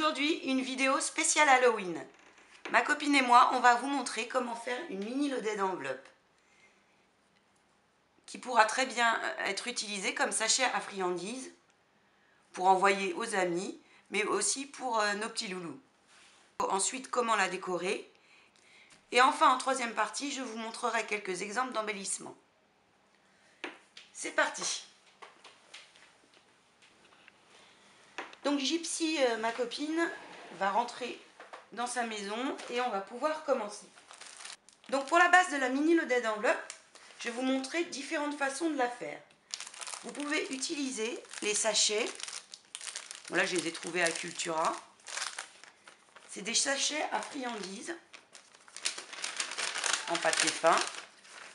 Aujourd'hui, une vidéo spéciale Halloween. Ma copine et moi, on va vous montrer comment faire une mini loaded enveloppe qui pourra très bien être utilisée comme sachet à friandises pour envoyer aux amis, mais aussi pour nos petits loulous. Ensuite, comment la décorer. Et enfin, en troisième partie, je vous montrerai quelques exemples d'embellissement. C'est parti! Donc Gypsy, ma copine, va rentrer dans sa maison et on va pouvoir commencer. Donc pour la base de la mini loaded enveloppe, je vais vous montrer différentes façons de la faire. Vous pouvez utiliser les sachets. Voilà, je les ai trouvés à Cultura. C'est des sachets à friandises en papier fin.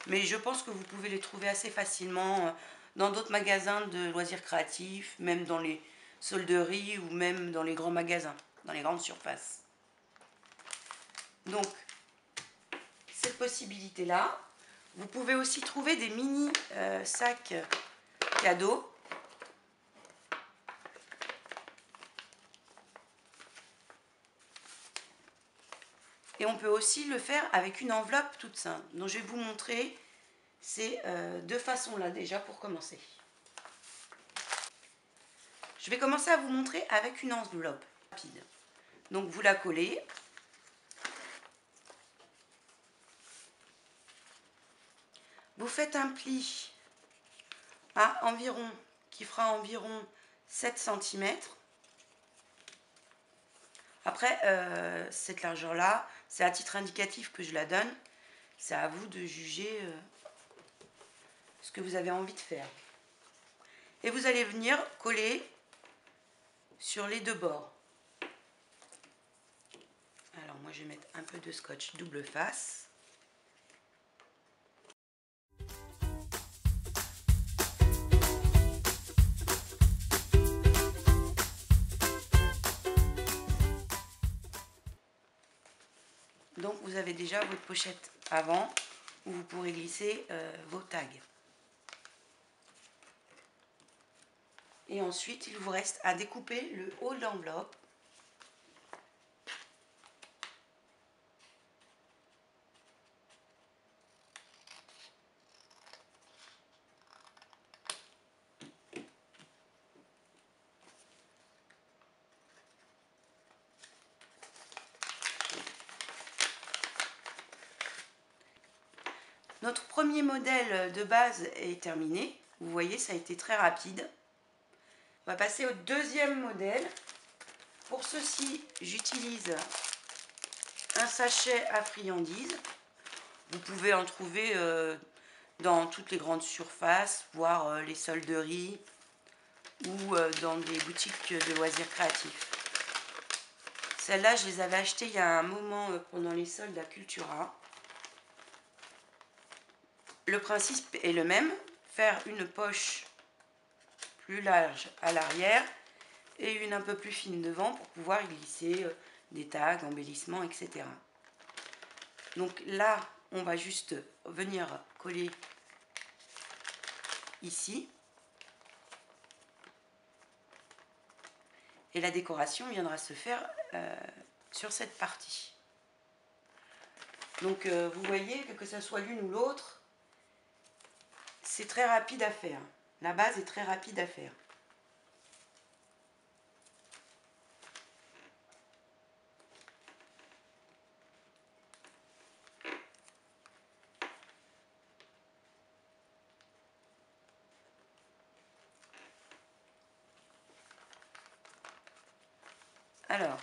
Mais je pense que vous pouvez les trouver assez facilement dans d'autres magasins de loisirs créatifs, même dans les solderies ou même dans les grands magasins, dans les grandes surfaces. Donc, cette possibilité-là. Vous pouvez aussi trouver des mini sacs cadeaux. Et on peut aussi le faire avec une enveloppe toute simple. Donc je vais vous montrer ces deux façons-là déjà pour commencer. Je vais commencer à vous montrer avec une enveloppe rapide. Donc vous la collez. Vous faites un pli à environ, qui fera environ 7 cm. Après, cette largeur-là, c'est à titre indicatif que je la donne. C'est à vous de juger ce que vous avez envie de faire. Et vous allez venir coller sur les deux bords. Alors moi, je vais mettre un peu de scotch double face. Donc vous avez déjà votre pochette avant où vous pourrez glisser vos tags. Et ensuite, il vous reste à découper le haut de l'enveloppe. Notre premier modèle de base est terminé. Vous voyez, ça a été très rapide. On va passer au deuxième modèle. Pour ceci, j'utilise un sachet à friandises. Vous pouvez en trouver dans toutes les grandes surfaces, voire les solderies ou dans des boutiques de loisirs créatifs. Celles-là, je les avais achetées il y a un moment pendant les soldes à Cultura. Le principe est le même, faire une poche plus large à l'arrière et une un peu plus fine devant pour pouvoir y glisser des tags, embellissements, etc. Donc là, on va juste venir coller ici. Et la décoration viendra se faire sur cette partie. Donc vous voyez que ce soit l'une ou l'autre, c'est très rapide à faire. La base est très rapide à faire. Alors,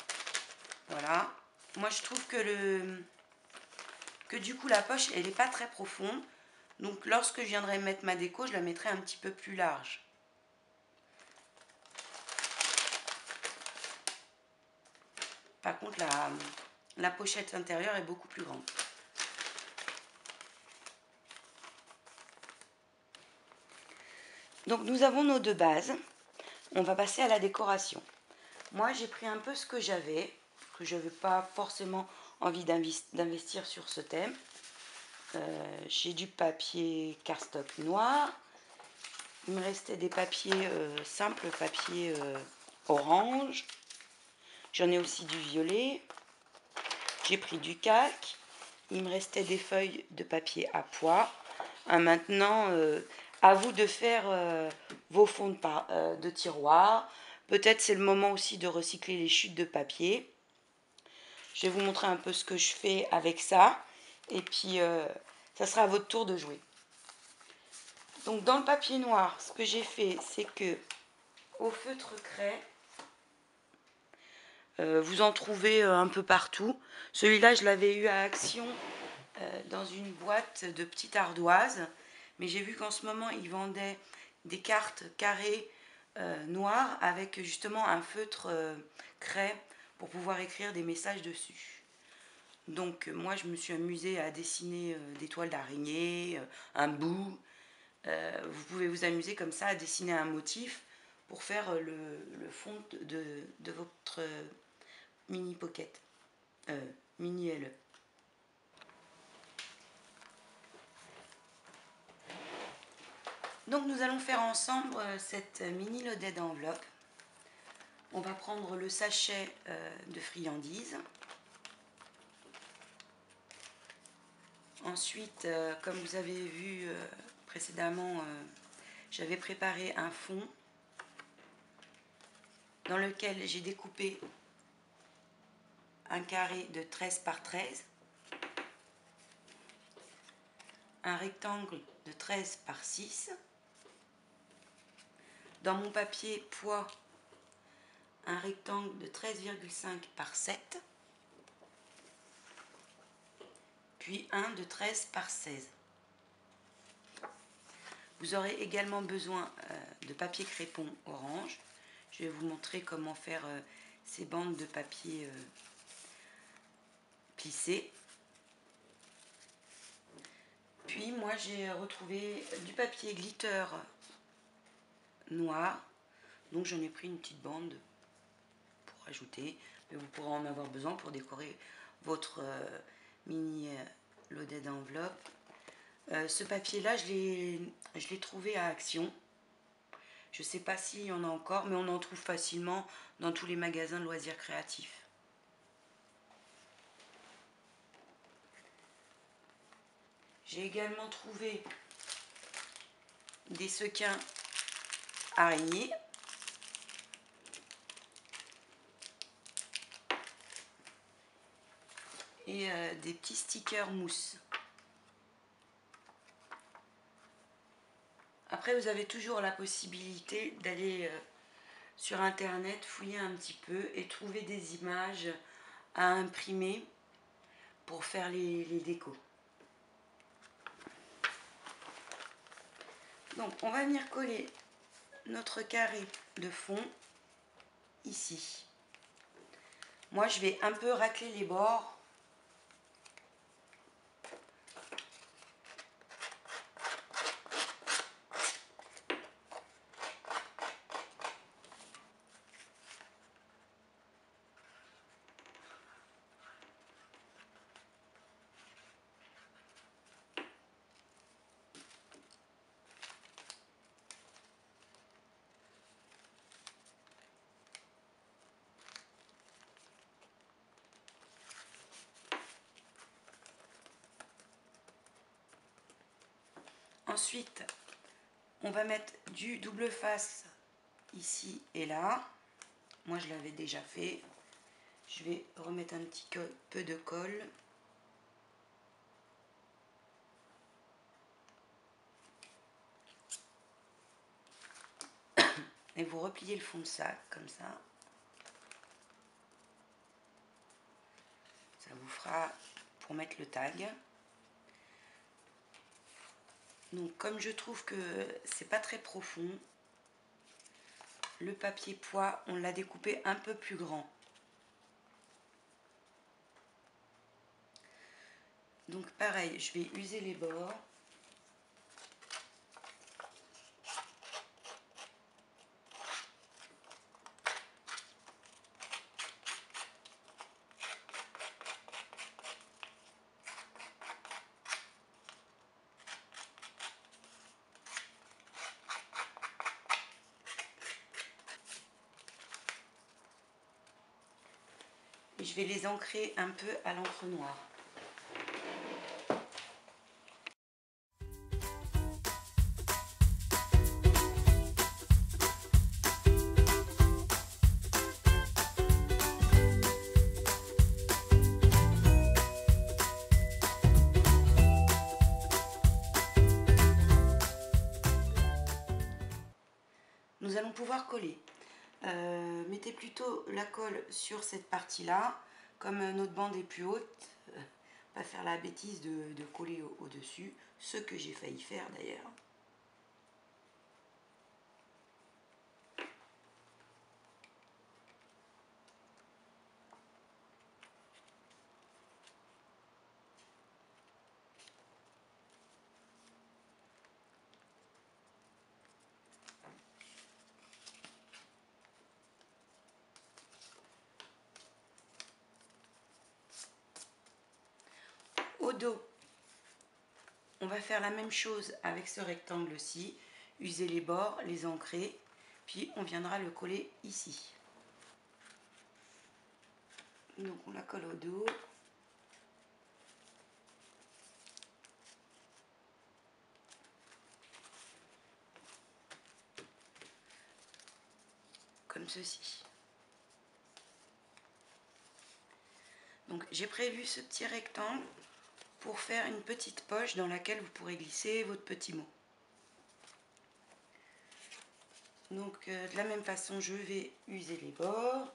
voilà. Moi, je trouve que du coup, la poche, elle n'est pas très profonde. Donc, lorsque je viendrai mettre ma déco, je la mettrai un petit peu plus large. Par contre, la pochette intérieure est beaucoup plus grande. Donc, nous avons nos deux bases. On va passer à la décoration. Moi, j'ai pris un peu ce que j'avais, que je n'avais pas forcément envie d'investir sur ce thème. J'ai du papier cardstock noir. Il me restait des papiers simples, papier orange. J'en ai aussi du violet. J'ai pris du calque. Il me restait des feuilles de papier à pois. Maintenant, à vous de faire vos fonds de tiroir. Peut-être c'est le moment aussi de recycler les chutes de papier. Je vais vous montrer un peu ce que je fais avec ça. Et puis, ça sera à votre tour de jouer. Donc, dans le papier noir, ce que j'ai fait, c'est que au feutre craie, vous en trouvez un peu partout. Celui-là, je l'avais eu à Action dans une boîte de petites ardoises. Mais j'ai vu qu'en ce moment, ils vendaient des cartes carrées noires avec justement un feutre craie pour pouvoir écrire des messages dessus. Donc moi, je me suis amusée à dessiner des toiles d'araignée, un bout. Vous pouvez vous amuser comme ça à dessiner un motif pour faire le fond de votre mini pocket, mini LE. Donc nous allons faire ensemble cette mini loaded enveloppe. On va prendre le sachet de friandises. Ensuite, comme vous avez vu précédemment, j'avais préparé un fond dans lequel j'ai découpé un carré de 13 par 13, un rectangle de 13 par 6. Dans mon papier poids, un rectangle de 13,5 par 7, puis un de 13 par 16. Vous aurez également besoin de papier crépon orange. Je vais vous montrer comment faire ces bandes de papier plissées. Puis moi j'ai retrouvé du papier glitter noir. Donc j'en ai pris une petite bande pour ajouter. Mais vous pourrez en avoir besoin pour décorer votre mini loaded enveloppe. Ce papier-là, je l'ai trouvé à Action. Je ne sais pas s'il y en a encore, mais on en trouve facilement dans tous les magasins de loisirs créatifs. J'ai également trouvé des sequins araignées. Et des petits stickers mousse. Après, vous avez toujours la possibilité d'aller sur internet, fouiller un petit peu et trouver des images à imprimer pour faire les décos. Donc on va venir coller notre carré de fond ici. Moi je vais un peu racler les bords. Ensuite, on va mettre du double face ici et là. Moi, je l'avais déjà fait. Je vais remettre un petit peu de colle. Et vous repliez le fond de sac comme ça. Ça vous fera pour mettre le tag. Donc comme je trouve que c'est pas très profond, le papier pois, on l'a découpé un peu plus grand. Donc pareil, je vais user les bords. et je vais les ancrer un peu à l'encre noire. Nous allons pouvoir coller. Mettez plutôt la colle sur cette partie-là. Comme notre bande est plus haute, pas faire la bêtise de coller au-dessus, ce que j'ai failli faire d'ailleurs. Au dos, on va faire la même chose avec ce rectangle-ci, user les bords, les ancrer, puis on viendra le coller ici. Donc on la colle au dos. Comme ceci. Donc j'ai prévu ce petit rectangle pour faire une petite poche dans laquelle vous pourrez glisser votre petit mot. Donc de la même façon, je vais user les bords.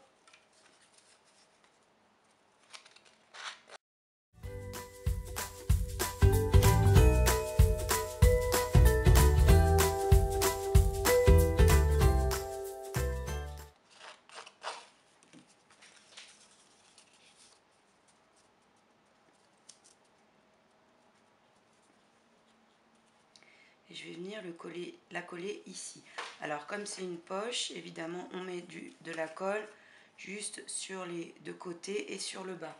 Et je vais venir la coller ici. Alors comme c'est une poche, évidemment on met de la colle juste sur les deux côtés et sur le bas.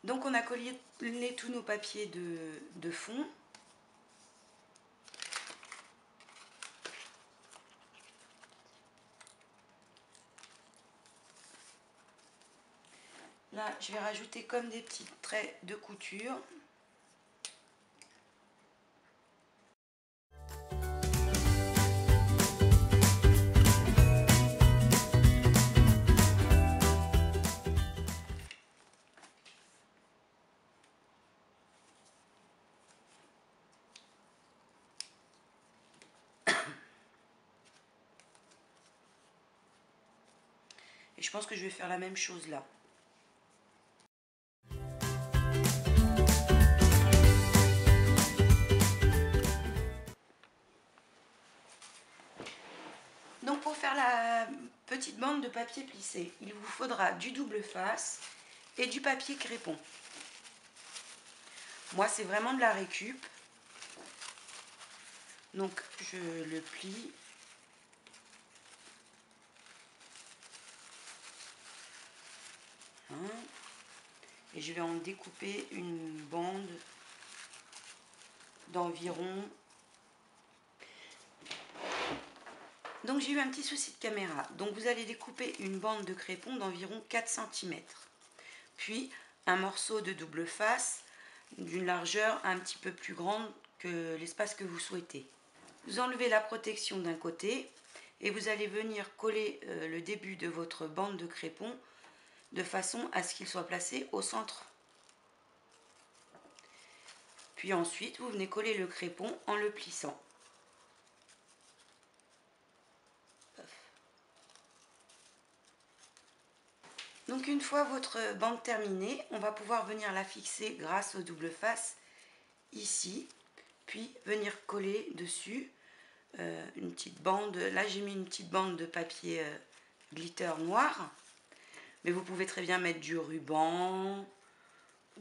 Donc on a collé tous nos papiers de fond. Là, je vais rajouter comme des petits traits de couture. Et je pense que je vais faire la même chose là. Donc pour faire la petite bande de papier plissé, il vous faudra du double face et du papier crépon. Moi c'est vraiment de la récup. Donc je le plie. Et je vais en découper une bande d'environ. Donc j'ai eu un petit souci de caméra. Donc vous allez découper une bande de crépon d'environ 4 cm. Puis un morceau de double face d'une largeur un petit peu plus grande que l'espace que vous souhaitez. Vous enlevez la protection d'un côté et vous allez venir coller le début de votre bande de crépon de façon à ce qu'il soit placé au centre. Puis ensuite, vous venez coller le crépon en le plissant. Donc une fois votre bande terminée, on va pouvoir venir la fixer grâce au double face ici, puis venir coller dessus une petite bande. Là j'ai mis une petite bande de papier glitter noir, mais vous pouvez très bien mettre du ruban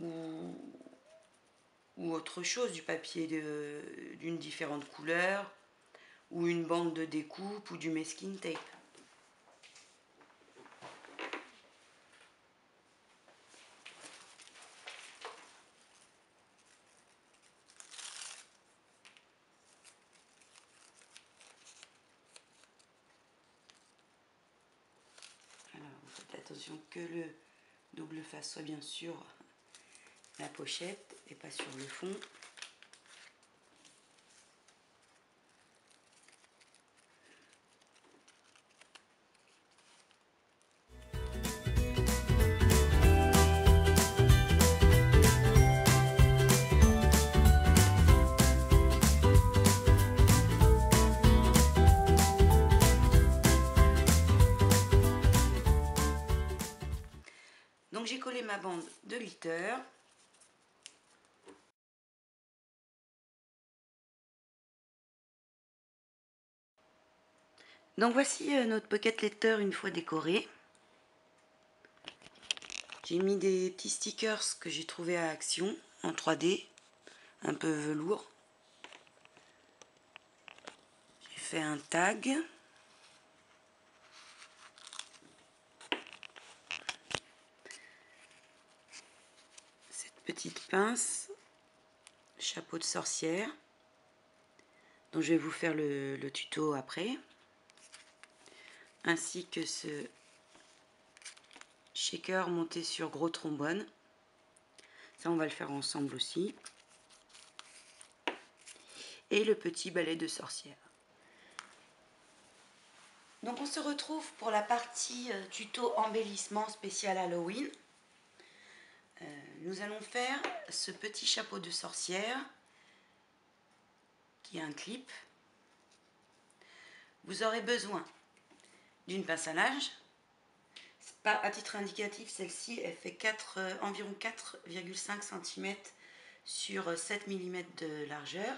ou ou autre chose, du papier d'une différente couleur, ou une bande de découpe, ou du masking tape. Alors, vous faites attention que le double face soit bien sûr la pochette et pas sur le fond. Donc j'ai collé ma bande de glitter. Donc voici notre pocket letter une fois décoré. J'ai mis des petits stickers que j'ai trouvé à Action en 3D, un peu velours. J'ai fait un tag. Cette petite pince, chapeau de sorcière, dont je vais vous faire le tuto après. Ainsi que ce shaker monté sur gros trombone. Ça, on va le faire ensemble aussi. Et le petit balai de sorcière. Donc on se retrouve pour la partie tuto embellissement spécial Halloween. Nous allons faire ce petit chapeau de sorcière qui est un clip. Vous aurez besoin d'une pince à linge. À titre indicatif, celle-ci elle fait environ 4,5 cm sur 7 mm de largeur.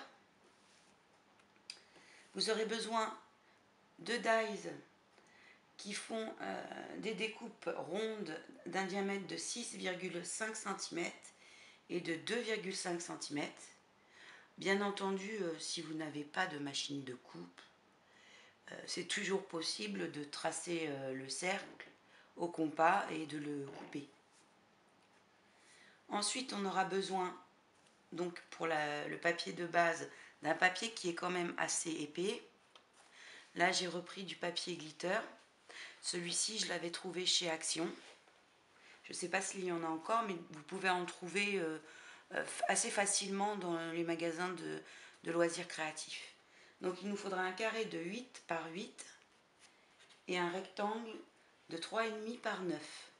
Vous aurez besoin de dies qui font des découpes rondes d'un diamètre de 6,5 cm et de 2,5 cm. Bien entendu, si vous n'avez pas de machine de coupe, c'est toujours possible de tracer le cercle au compas et de le couper. Ensuite, on aura besoin, donc pour le papier de base, d'un papier qui est quand même assez épais. Là, j'ai repris du papier glitter. Celui-ci, je l'avais trouvé chez Action. Je ne sais pas s'il y en a encore, mais vous pouvez en trouver assez facilement dans les magasins de loisirs créatifs. Donc, il nous faudra un carré de 8 par 8 et un rectangle de 3,5 par 9.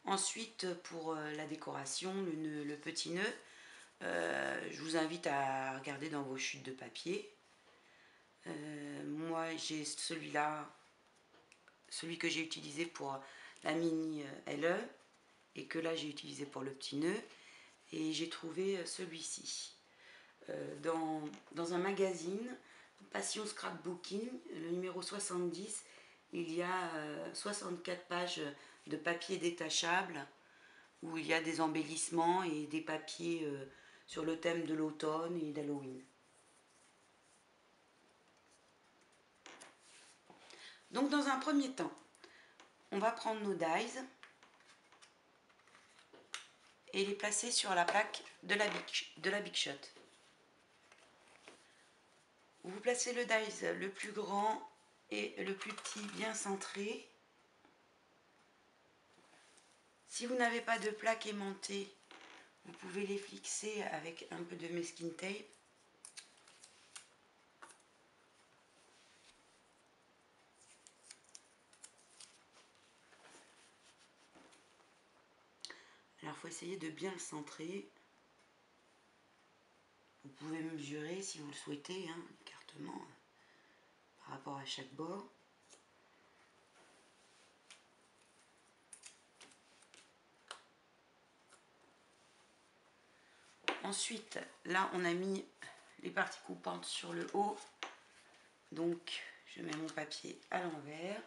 Ensuite, pour la décoration, le petit nœud, je vous invite à regarder dans vos chutes de papier. Moi, j'ai celui-là, celui que j'ai utilisé pour la mini LE et que là j'ai utilisé pour le petit nœud. Et j'ai trouvé celui-ci dans un magazine, Passion Scrapbooking, le numéro 70. Il y a 64 pages de papier détachable où il y a des embellissements et des papiers sur le thème de l'automne et d'Halloween. Donc dans un premier temps, on va prendre nos dies et les placer sur la plaque de la Big Shot. Vous placez le dies le plus grand et le plus petit bien centré. Si vous n'avez pas de plaque aimantée, vous pouvez les fixer avec un peu de masking tape. Alors il faut essayer de bien le centrer. Vous pouvez mesurer si vous le souhaitez, hein, écartement par rapport à chaque bord. Ensuite, là on a mis les parties coupantes sur le haut. Donc je mets mon papier à l'envers.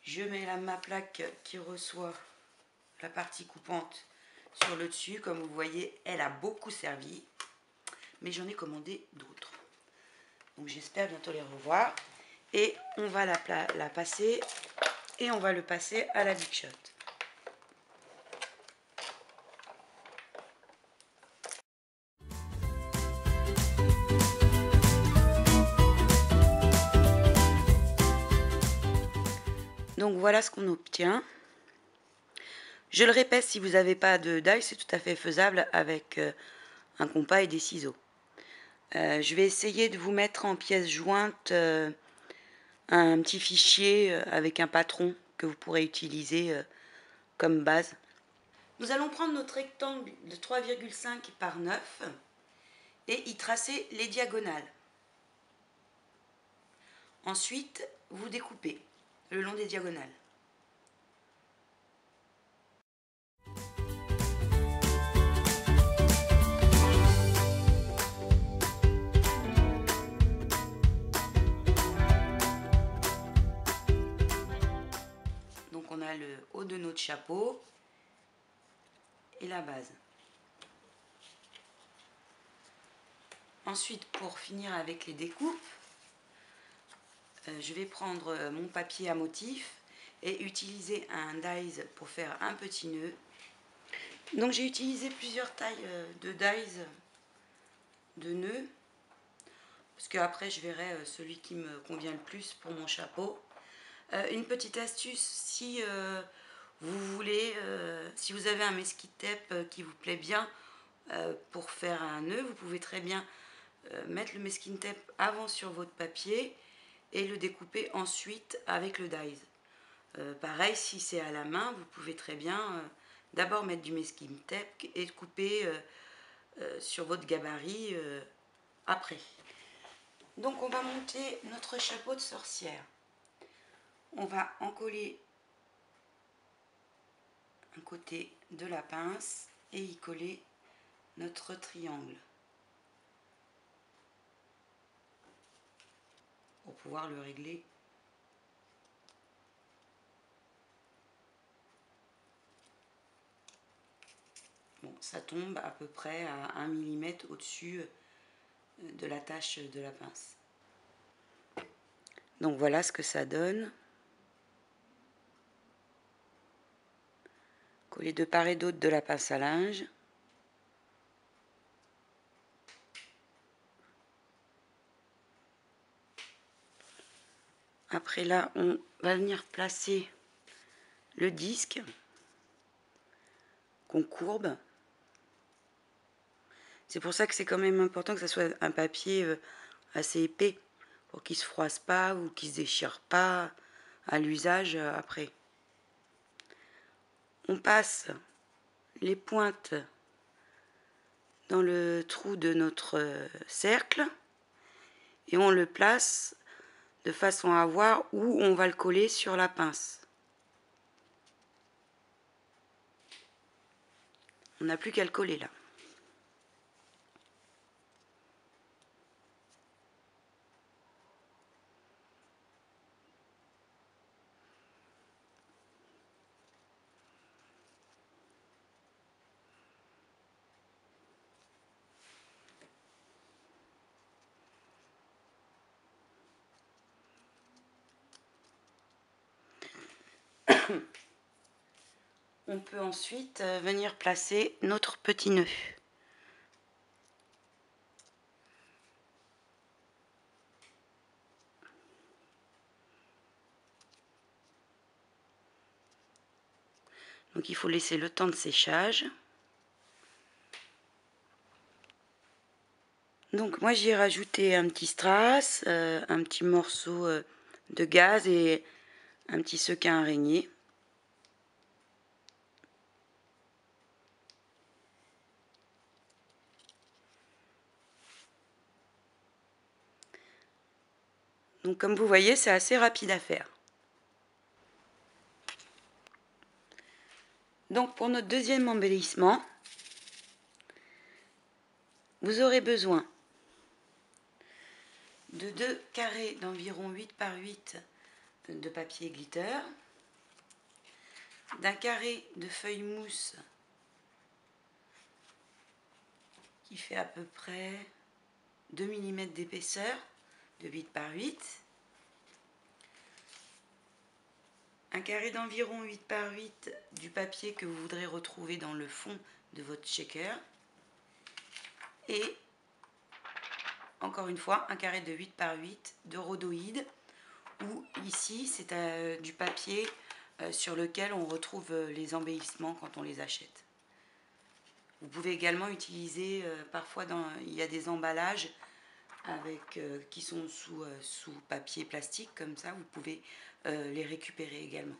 Je mets ma plaque qui reçoit la partie coupante sur le dessus. Comme vous voyez, elle a beaucoup servi. Mais j'en ai commandé d'autres. Donc j'espère bientôt les revoir. Et on va la passer et on va le passer à la Big Shot. Donc voilà ce qu'on obtient. Je le répète, si vous n'avez pas de die, c'est tout à fait faisable avec un compas et des ciseaux. Je vais essayer de vous mettre en pièces jointes un petit fichier avec un patron que vous pourrez utiliser comme base. Nous allons prendre notre rectangle de 3,5 par 9 et y tracer les diagonales. Ensuite, vous découpez le long des diagonales. Donc on a le haut de notre chapeau et la base. Ensuite, pour finir avec les découpes, je vais prendre mon papier à motif et utiliser un dies pour faire un petit nœud. Donc j'ai utilisé plusieurs tailles de dies de nœuds, parce qu'après je verrai celui qui me convient le plus pour mon chapeau. Une petite astuce, si vous voulez, si vous avez un mesquite tape qui vous plaît bien pour faire un nœud, vous pouvez très bien mettre le mesquite tape avant sur votre papier et le découper ensuite avec le dies. Pareil, si c'est à la main, vous pouvez très bien d'abord mettre du mesquite tape et couper sur votre gabarit après. Donc on va monter notre chapeau de sorcière. On va encoller un côté de la pince et y coller notre triangle pour pouvoir le régler. Bon, ça tombe à peu près à 1 mm au-dessus de la tâche de la pince. Donc voilà ce que ça donne. Coller de part et d'autre de la pince à linge. Après là, on va venir placer le disque qu'on courbe. C'est pour ça que c'est quand même important que ça soit un papier assez épais pour qu'il ne se froisse pas ou qu'il ne se déchire pas à l'usage après. On passe les pointes dans le trou de notre cercle et on le place de façon à voir où on va le coller sur la pince. On n'a plus qu'à le coller là. On peut ensuite venir placer notre petit nœud. Donc il faut laisser le temps de séchage. Donc moi j'y ai rajouté un petit strass, un petit morceau de gaz et un petit sequin araignée. Donc comme vous voyez, c'est assez rapide à faire. Donc pour notre deuxième embellissement, vous aurez besoin de 2 carrés d'environ 8 par 8 de papier glitter. d'un carré de feuille mousse qui fait à peu près 2 mm d'épaisseur de 8 par 8, un carré d'environ 8 par 8 du papier que vous voudrez retrouver dans le fond de votre shaker, et encore une fois un carré de 8 par 8 de rhodoïde, ou ici c'est du papier sur lequel on retrouve les embellissements quand on les achète. Vous pouvez également utiliser, parfois il y a des emballages qui sont sous papier plastique, comme ça vous pouvez les récupérer également.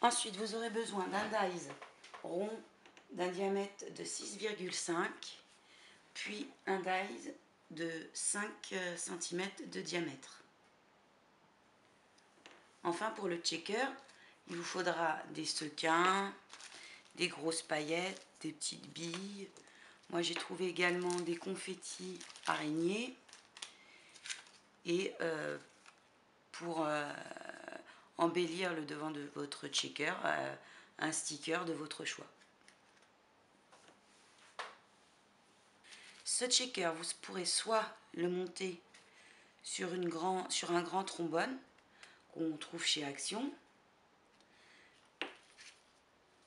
Ensuite, vous aurez besoin d'un dies rond d'un diamètre de 6,5, puis un dies de 5 cm de diamètre. Enfin, pour le checker, il vous faudra des sequins, des grosses paillettes, des petites billes. Moi, j'ai trouvé également des confettis araignées, et pour embellir le devant de votre checker, un sticker de votre choix. Ce checker, vous pourrez soit le monter sur un grand trombone qu'on trouve chez Action,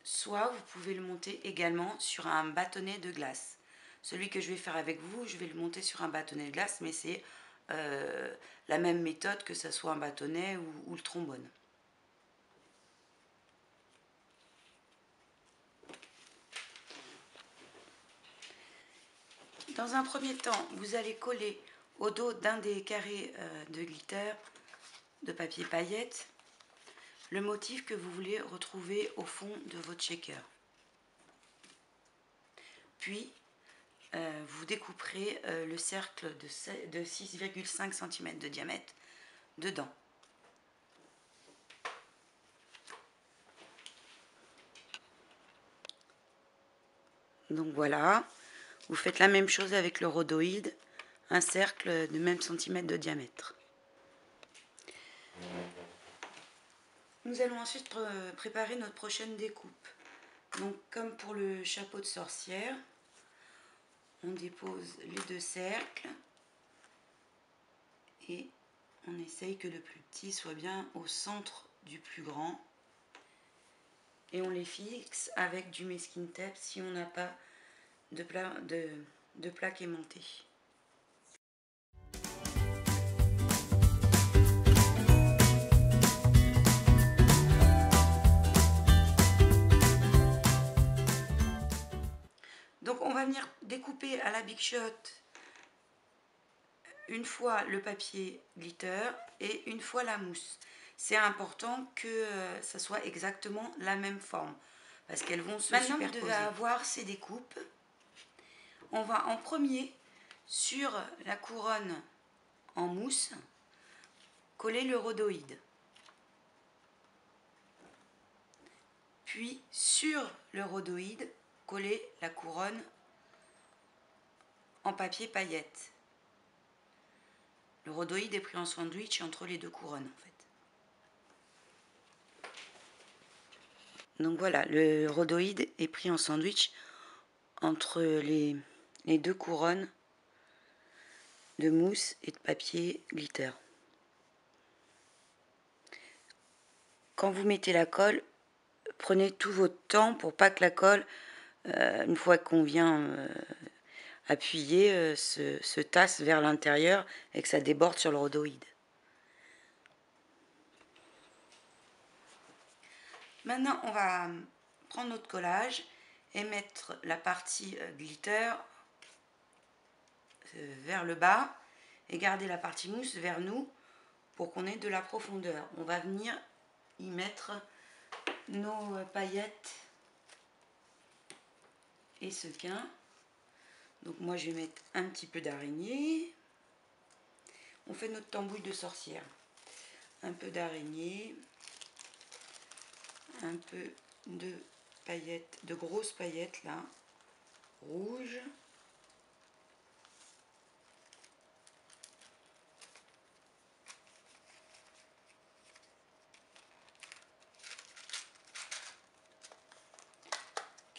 soit vous pouvez le monter également sur un bâtonnet de glace. Celui que je vais faire avec vous, je vais le monter sur un bâtonnet de glace, mais c'est la même méthode, que ce soit un bâtonnet ou le trombone. Dans un premier temps, vous allez coller au dos d'un des carrés de glitter de papier paillette le motif que vous voulez retrouver au fond de votre shaker. Puis, vous découperez le cercle de 6,5 cm de diamètre dedans. Donc voilà, vous faites la même chose avec le rhodoïde, un cercle de même centimètre de diamètre. Nous allons ensuite préparer notre prochaine découpe. Donc, comme pour le chapeau de sorcière, on dépose les deux cercles et on essaye que le plus petit soit bien au centre du plus grand, et on les fixe avec du masking tape si on n'a pas de plaque aimantée. Donc on va venir découper à la Big Shot une fois le papier glitter et une fois la mousse. C'est important que ça soit exactement la même forme, parce qu'elles vont se superposer. Maintenant, vous devez avoir ces découpes. On va en premier, sur la couronne en mousse, coller le rhodoïde. Puis sur le rhodoïde, coller la couronne en papier paillette. Le rhodoïde est pris en sandwich entre les deux couronnes en fait. Donc voilà, le rhodoïde est pris en sandwich entre les deux couronnes de mousse et de papier glitter. Quand vous mettez la colle, prenez tout votre temps pour pas que la colle, une fois qu'on vient appuyer, se tasse vers l'intérieur et que ça déborde sur le rhodoïde. Maintenant, on va prendre notre collage et mettre la partie glitter vers le bas et garder la partie mousse vers nous pour qu'on ait de la profondeur. On va venir y mettre nos paillettes et sequins. Donc moi je vais mettre un petit peu d'araignée. On fait notre tambouille de sorcière. Un peu d'araignée, un peu de paillettes, de grosses paillettes là, rouges.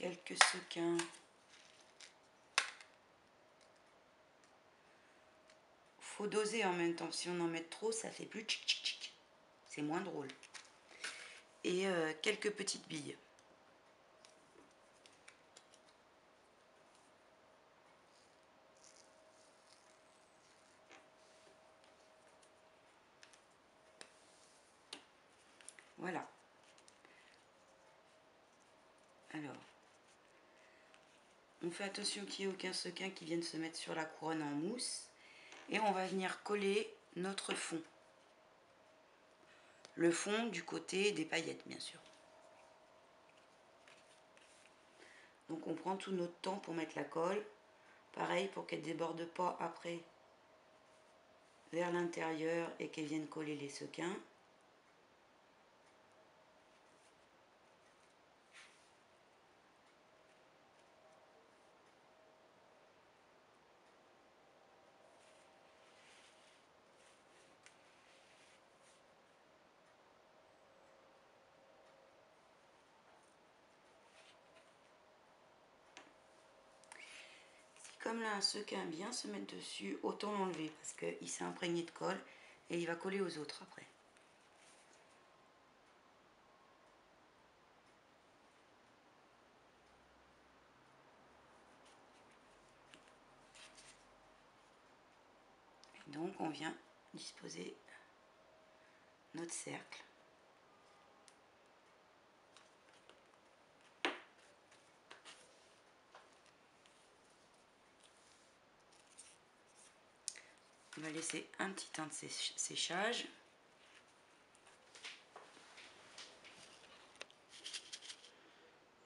quelques sequins. Faut doser en même temps. Si on en met trop, ça fait plus tchic tchic tchic. C'est moins drôle. Et quelques petites billes. Voilà. Alors, on fait attention qu'il n'y ait aucun sequin qui vienne se mettre sur la couronne en mousse. Et on va venir coller notre fond. Le fond du côté des paillettes, bien sûr. Donc on prend tout notre temps pour mettre la colle. Pareil pour qu'elle ne déborde pas après vers l'intérieur et qu'elle vienne coller les sequins. Comme là un sequin vient se mettre dessus, autant l'enlever parce qu'il s'est imprégné de colle et il va coller aux autres après. Et donc on vient disposer notre cercle. On va laisser un petit temps de séchage.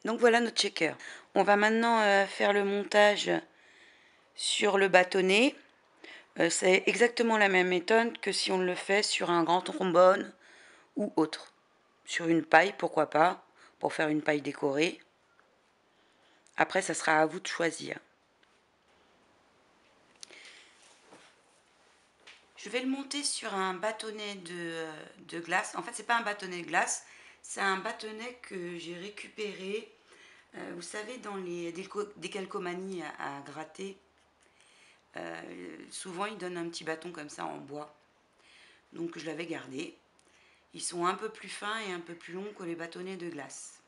Donc voilà notre shaker. On va maintenant faire le montage sur le bâtonnet. C'est exactement la même méthode que si on le fait sur un grand trombone ou autre. Sur une paille, pourquoi pas, pour faire une paille décorée. Après, ça sera à vous de choisir. Je vais le monter sur un bâtonnet de glace. En fait, c'est pas un bâtonnet de glace, c'est un bâtonnet que j'ai récupéré, vous savez, dans les décalcomanies à gratter. Souvent, ils donnent un petit bâton comme ça en bois. Donc, je l'avais gardé. Ils sont un peu plus fins et un peu plus longs que les bâtonnets de glace.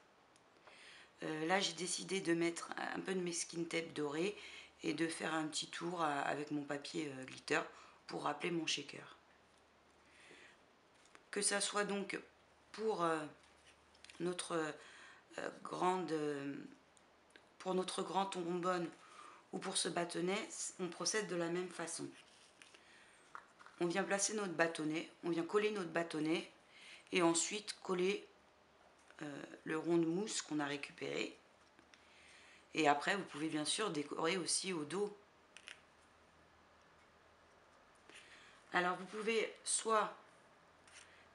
Là, j'ai décidé de mettre un peu de masking tape doré et de faire un petit tour avec mon papier glitter pour rappeler mon shaker. Que ça soit donc pour notre grand trombone ou pour ce bâtonnet, on procède de la même façon. On vient placer notre bâtonnet, on vient coller notre bâtonnet et ensuite coller le rond de mousse qu'on a récupéré. Et après, vous pouvez bien sûr décorer aussi au dos. Alors, vous pouvez soit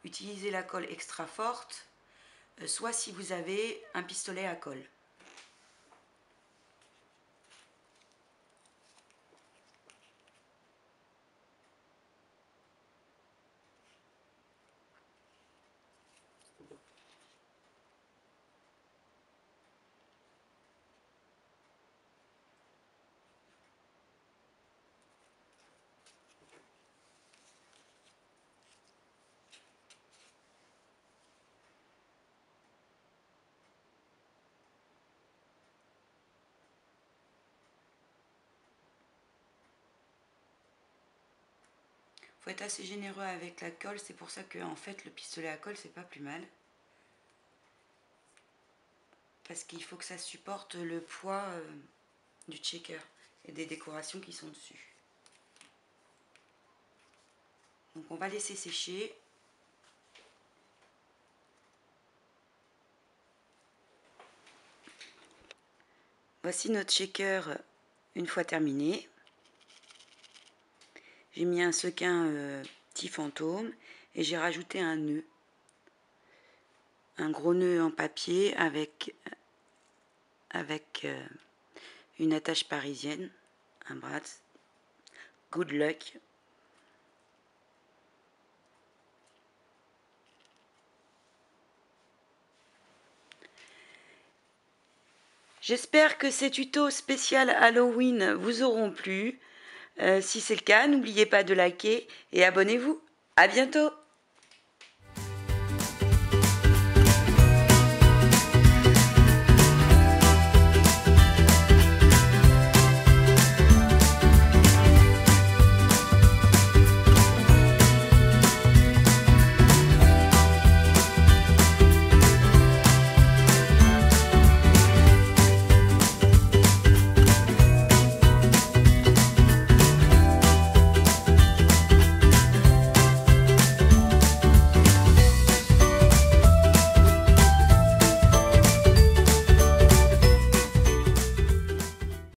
utiliser la colle extra forte, soit si vous avez un pistolet à colle. Faut être assez généreux avec la colle, c'est pour ça que en fait le pistolet à colle c'est pas plus mal. Parce qu'il faut que ça supporte le poids du shaker et des décorations qui sont dessus. Donc on va laisser sécher. Voici notre shaker une fois terminé. J'ai mis un sequin petit fantôme et j'ai rajouté un nœud. Un gros nœud en papier avec une attache parisienne, un Bratz. Good luck. J'espère que ces tutos spécial Halloween vous auront plu. Si c'est le cas, n'oubliez pas de liker et abonnez-vous. À bientôt!